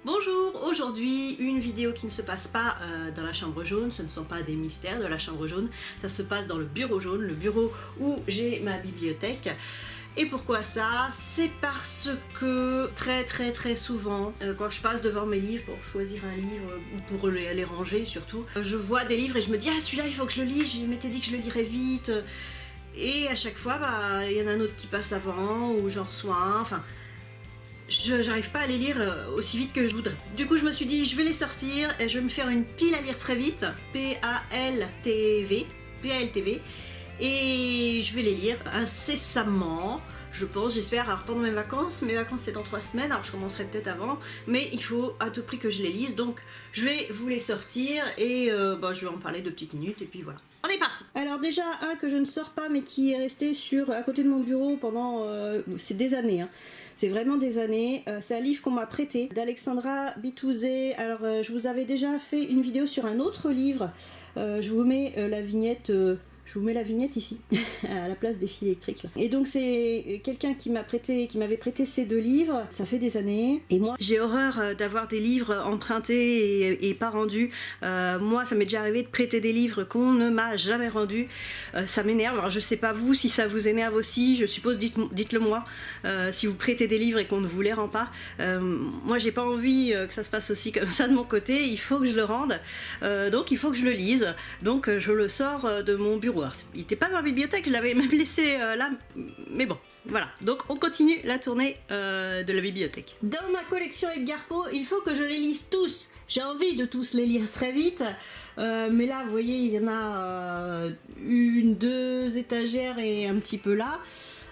Bonjour, aujourd'hui une vidéo qui ne se passe pas dans la chambre jaune, ce ne sont pas des mystères de la chambre jaune, ça se passe dans le bureau jaune, le bureau où j'ai ma bibliothèque. Et pourquoi ça? C'est parce que très souvent, quand je passe devant mes livres pour choisir un livre ou pour les ranger surtout, je vois des livres et je me dis ah celui-là il faut que je le lise, je m'étais dit que je le lirais vite. Et à chaque fois, il y en a un autre qui passe avant ou j'en reçois un, enfin... J'arrive pas à les lire aussi vite que je voudrais. Du coup je me suis dit je vais les sortir et je vais me faire une pile à lire très vite, P-A-L-T-V, et je vais les lire incessamment, je pense, j'espère. Alors pendant mes vacances c'est dans 3 semaines, alors je commencerai peut-être avant, mais il faut à tout prix que je les lise, donc je vais vous les sortir et je vais en parler 2 petites minutes et puis voilà. On est parti. Alors déjà un que je ne sors pas mais qui est resté à côté de mon bureau pendant c'est des années, hein. C'est vraiment des années. C'est un livre qu'on m'a prêté d'Alexandra Bitouzé. Alors je vous avais déjà fait une vidéo sur un autre livre. Je vous mets la vignette. Je vous mets la vignette ici, à la place des fils électriques. Là. Et donc c'est quelqu'un qui m'avait prêté ces 2 livres, ça fait des années. Et moi, j'ai horreur d'avoir des livres empruntés et pas rendus. Moi, ça m'est déjà arrivé de prêter des livres qu'on ne m'a jamais rendus. Ça m'énerve. Alors je sais pas vous si ça vous énerve aussi, je suppose, dites-le moi. Si vous prêtez des livres et qu'on ne vous les rend pas. Moi, j'ai pas envie que ça se passe aussi comme ça de mon côté. Il faut que je le rende. Donc il faut que je le lise. Donc je le sors de mon bureau. Alors, il n'était pas dans la bibliothèque, je l'avais même laissé là, mais bon, voilà. Donc on continue la tournée de la bibliothèque. Dans ma collection Edgar Poe, il faut que je les lise tous. J'ai envie de tous les lire très vite, mais là, vous voyez, il y en a 1, 2 étagères et un petit peu là.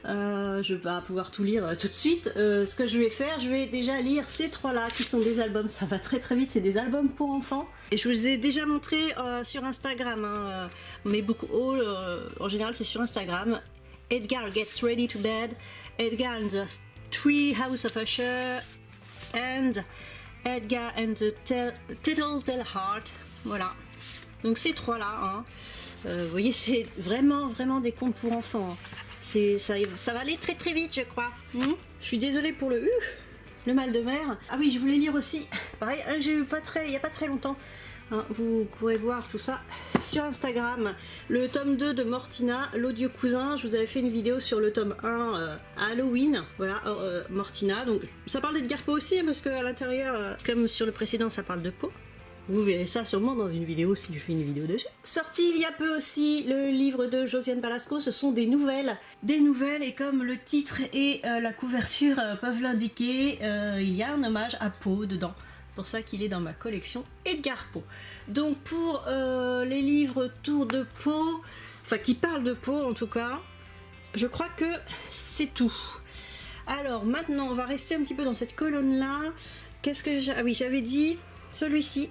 Je vais pas pouvoir tout lire tout de suite. Ce que je vais faire, je vais déjà lire ces 3 là qui sont des albums. Ça va très vite, c'est des albums pour enfants. Et je vous ai déjà montré sur Instagram, hein, mes book hauls, en général c'est sur Instagram. Edgar Gets Ready to Bed, Edgar and the Tree House of Usher, and Edgar and the Tittle Heart. Voilà. Donc ces 3 là, hein. Vous voyez, c'est vraiment des contes pour enfants. Hein. Ça va aller très vite, je crois. Je suis désolée pour le mal de mer. Ah oui, je voulais lire aussi. Pareil, j'ai eu il n'y a pas très longtemps. Hein, vous pourrez voir tout ça sur Instagram. Le tome 2 de Mortina, l'audio cousin. Je vous avais fait une vidéo sur le tome 1 à Halloween. Voilà, Mortina. Donc ça parle d'Edgar Poe aussi, parce qu'à l'intérieur, comme sur le précédent, ça parle de Poe. Vous verrez ça sûrement dans une vidéo si je fais une vidéo dessus. Sorti il y a peu aussi le livre de Josiane Balasco, ce sont des nouvelles. Des nouvelles, et comme le titre et la couverture peuvent l'indiquer, il y a un hommage à Poe dedans. C'est pour ça qu'il est dans ma collection Edgar Poe. Donc pour les livres autour de Poe, enfin qui parlent de Poe en tout cas, je crois que c'est tout. Alors maintenant on va rester un petit peu dans cette colonne là. Qu'est-ce que j'ai... Ah oui, j'avais dit celui-ci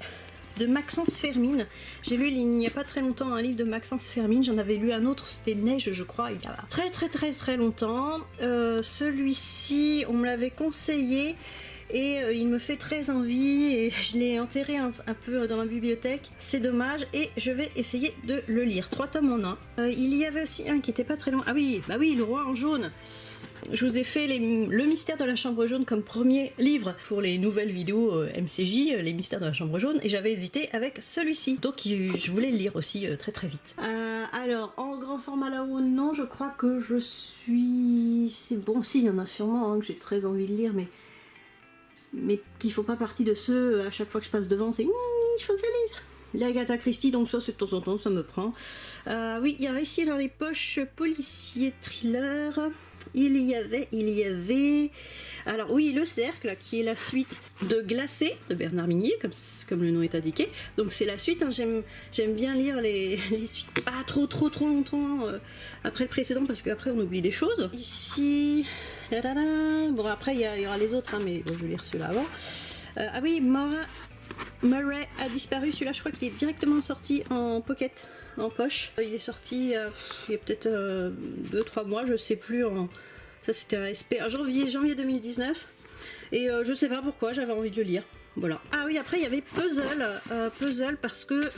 de Maxence Fermine. J'ai lu il n'y a pas très longtemps un livre de Maxence Fermine, j'en avais lu un autre, c'était Neige je crois, il y a très longtemps. Celui-ci on me l'avait conseillé et il me fait très envie et je l'ai enterré un peu dans ma bibliothèque, c'est dommage, et je vais essayer de le lire. 3 tomes en 1. Il y avait aussi un qui était pas très long. Ah oui, bah oui, Le Roi en jaune. Je vous ai fait le mystère de la chambre jaune comme premier livre pour les nouvelles vidéos MCJ, les mystères de la chambre jaune, et j'avais hésité avec celui-ci. Donc je voulais le lire aussi très vite. Alors, en grand format là-haut, non, je crois que je suis... C'est bon, si, il y en a sûrement hein, que j'ai très envie de lire, mais qui font pas partie de ceux, à chaque fois que je passe devant, c'est il faut que je lise. L'Agatha Christie, donc ça c'est de temps en temps, ça me prend. Oui, il y a ici dans les poches policiers thriller. Il y avait... Alors oui, Le Cercle, qui est la suite de Glacé, de Bernard Minier, comme le nom est indiqué. Donc c'est la suite, hein. J'aime bien lire les suites, pas trop longtemps après le précédent, parce qu'après on oublie des choses. Ici... Bon après il y aura les autres, hein, mais bon, je vais lire ceux-là avant. Ah oui, Murray a disparu, celui-là je crois qu'il est directement sorti en pocket, en poche. Il est sorti il y a peut-être 2-3 mois, je sais plus, ça c'était un SP, en janvier 2019, et je sais pas pourquoi j'avais envie de le lire. Voilà. Ah oui, après il y avait Puzzle, parce que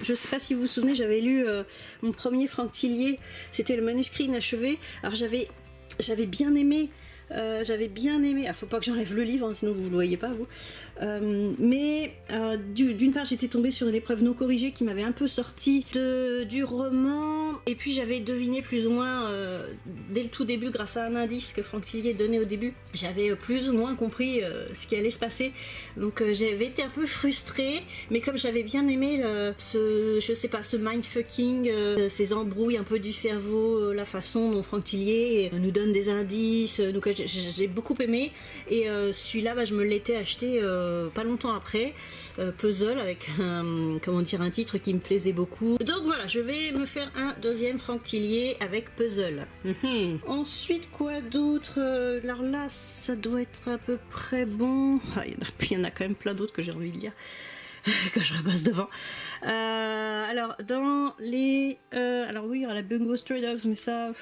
je sais pas si vous vous souvenez, j'avais lu mon premier Franck Tillier, c'était le manuscrit inachevé. Alors j'avais bien aimé J'avais bien aimé, alors faut pas que j'enlève le livre, hein, sinon vous le voyez pas vous. D'une part j'étais tombée sur une épreuve non corrigée qui m'avait un peu sorti du roman, et puis j'avais deviné plus ou moins dès le tout début grâce à un indice que Franck Tillier donnait au début, j'avais plus ou moins compris ce qui allait se passer, donc j'avais été un peu frustrée, mais comme j'avais bien aimé ce mindfucking, ces embrouilles un peu du cerveau, la façon dont Franck Tillier nous donne des indices, donc j'ai beaucoup aimé, et celui-là je me l'étais acheté pas longtemps après, Puzzle, avec un titre qui me plaisait beaucoup. Donc voilà, je vais me faire un deuxième Franck Tillier avec Puzzle. Ensuite, quoi d'autre? Alors là, ça doit être à peu près bon. Il y en a quand même plein d'autres que j'ai envie de lire quand je repasse devant. Alors, dans les... alors oui, il y aura la Bungo Stray Dogs, mais ça...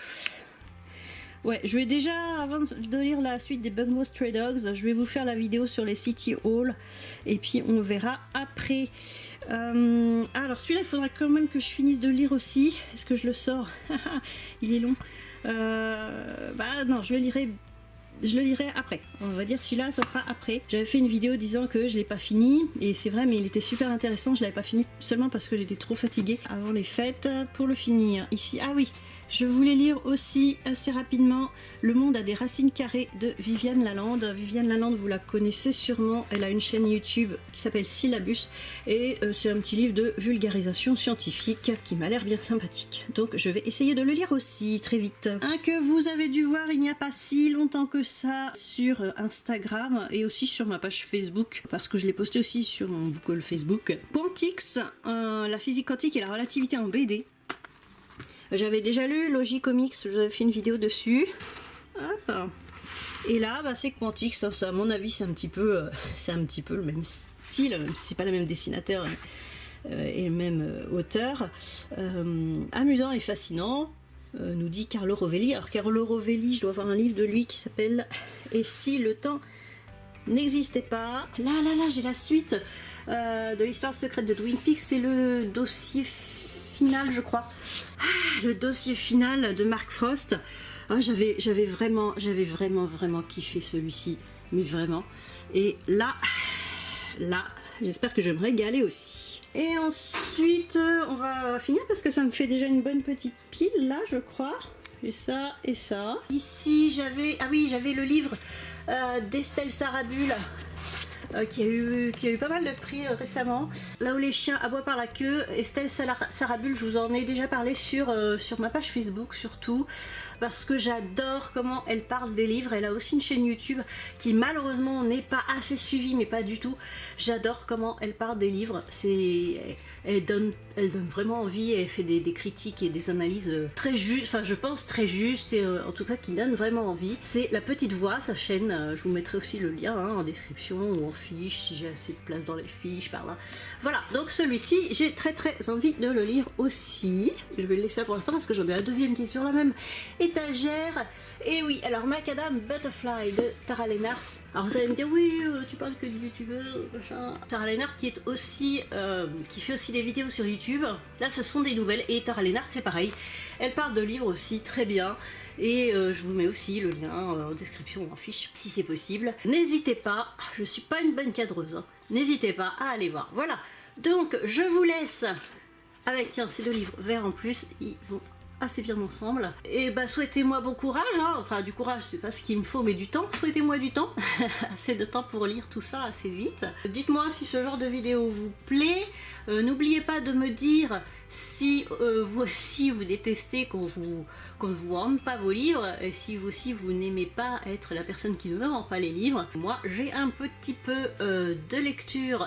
Ouais, je vais déjà, avant de lire la suite des Bungo Stray Dogs, je vais vous faire la vidéo sur les City Hall, et puis on verra après. Alors celui-là, il faudra quand même que je finisse de lire aussi. Est-ce que je le sors? Il est long. Non, je le lirai après. On va dire celui-là, ça sera après. J'avais fait une vidéo disant que je l'ai pas fini, et c'est vrai, mais il était super intéressant. Je l'avais pas fini seulement parce que j'étais trop fatiguée avant les fêtes pour le finir. Ici, ah oui, je voulais lire aussi assez rapidement Le monde a des racines carrées de Viviane Lalande. Viviane Lalande, vous la connaissez sûrement, elle a une chaîne YouTube qui s'appelle Syllabus, et c'est un petit livre de vulgarisation scientifique qui m'a l'air bien sympathique. Donc je vais essayer de le lire aussi très vite. Un que vous avez dû voir il n'y a pas si longtemps que ça sur Instagram et aussi sur ma page Facebook, parce que je l'ai posté aussi sur mon book Facebook. Quantix, la physique quantique et la relativité en BD. J'avais déjà lu Logi Comics, j'avais fait une vidéo dessus. Hop. Et là, c'est Quantix, ça, à mon avis, c'est un petit peu le même style, même si c'est pas le même dessinateur et le même auteur. Amusant et fascinant, nous dit Carlo Rovelli. Alors Carlo Rovelli, je dois avoir un livre de lui qui s'appelle Et si le temps n'existait pas. Là, j'ai la suite de l'histoire secrète de Twin Peaks, c'est le dossier final, je crois. Le dossier final de Mark Frost. J'avais vraiment kiffé celui-ci, mais vraiment. Et là, j'espère que je vais me régaler aussi. Et ensuite, on va finir parce que ça me fait déjà une bonne petite pile là, je crois. Et ça et ça. Ici, j'avais le livre d'Estelle Sarabul. Qui a eu pas mal de prix récemment. Là où les chiens aboient par la queue, Estelle Sarabul, je vous en ai déjà parlé sur ma page Facebook surtout, parce que j'adore comment elle parle des livres. Elle a aussi une chaîne YouTube qui malheureusement n'est pas assez suivie, mais pas du tout. J'adore comment elle parle des livres. Elle donne vraiment envie, elle fait des critiques et des analyses très justes, enfin je pense très justes, et en tout cas qui donnent vraiment envie. C'est La Petite Voix, sa chaîne, je vous mettrai aussi le lien en description ou en fiche, si j'ai assez de place dans les fiches par là. Voilà, donc celui-ci, j'ai très envie de le lire aussi. Je vais le laisser là pour l'instant parce que j'en ai un deuxième qui est sur la même étagère. Et oui, alors Macadam Butterfly de Tara Lennart. Alors vous allez me dire, oui, tu parles que de youtubeur, machin. Tara Lennart qui fait aussi des vidéos sur YouTube. Là, ce sont des nouvelles, et Tara Lennart, c'est pareil. Elle parle de livres aussi très bien. Et je vous mets aussi le lien en description ou en fiche, si c'est possible. N'hésitez pas, je suis pas une bonne cadreuse, hein. N'hésitez pas à aller voir. Voilà, donc je vous laisse avec, tiens, ces deux livres verts en plus, ils vont assez bien ensemble. Et souhaitez-moi bon courage, hein. Enfin du courage c'est pas ce qu'il me faut, mais du temps, souhaitez-moi du temps, assez de temps pour lire tout ça assez vite. Dites-moi si ce genre de vidéo vous plaît, n'oubliez pas de me dire si vous aussi vous détestez qu'on ne vous rende pas vos livres, et si vous aussi vous n'aimez pas être la personne qui ne me rend pas les livres. Moi j'ai un petit peu de lecture,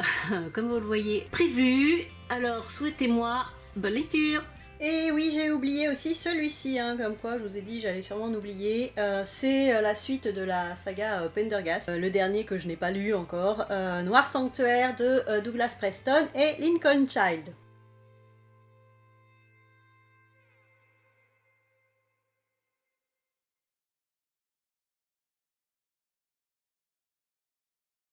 comme vous le voyez, prévu, alors souhaitez-moi bonne lecture. Et oui, j'ai oublié aussi celui-ci, hein, comme quoi je vous ai dit j'allais sûrement en oublier. C'est la suite de la saga Pendergast, le dernier que je n'ai pas lu encore, Noir Sanctuaire de Douglas Preston et Lincoln Child.